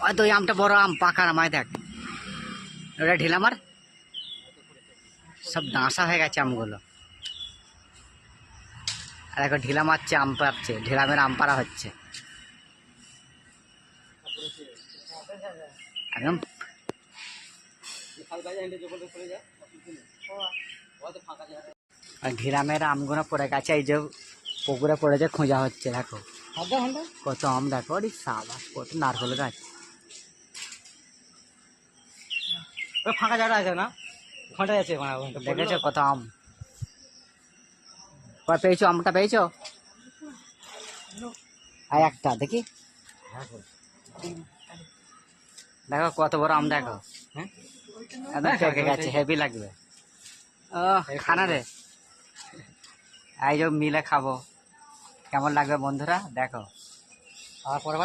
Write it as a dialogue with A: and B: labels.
A: হয়তো ওই আমটা বড় আম, পাকা আমায় দেখ, ওটা ঢিলা মার, সব ডাঁসা হয়ে গেছে আমগুলো। আর এখন ঢিলা মারছে, আম পাচ্ছে, ঢিলা মেরে আম পাড়া হচ্ছে একদম। আর ঢিলা মেরে আমগুলো পড়ে গেছে, এই যে পুকুরে পড়েছে, খোঁজা হচ্ছে। দেখো কত আম, দেখো রে সাবাস, কত নারকেল গাছ।
B: ফাঁকা জায়গা আছে না, ওখানটায় আছে।
A: দেখেছো কত আম? কয় পেয়েছো, আমটা পেয়েছো? আর একটা দেখি, দেখো কত বড় আম, দেখো।
B: হ্যাঁ
A: একদম পেকে গেছে, হেভি লাগবে। ও খানা রে, এই যে মিলে খাবো, কেমন লাগবে বন্ধুরা দেখো।
B: আর পরে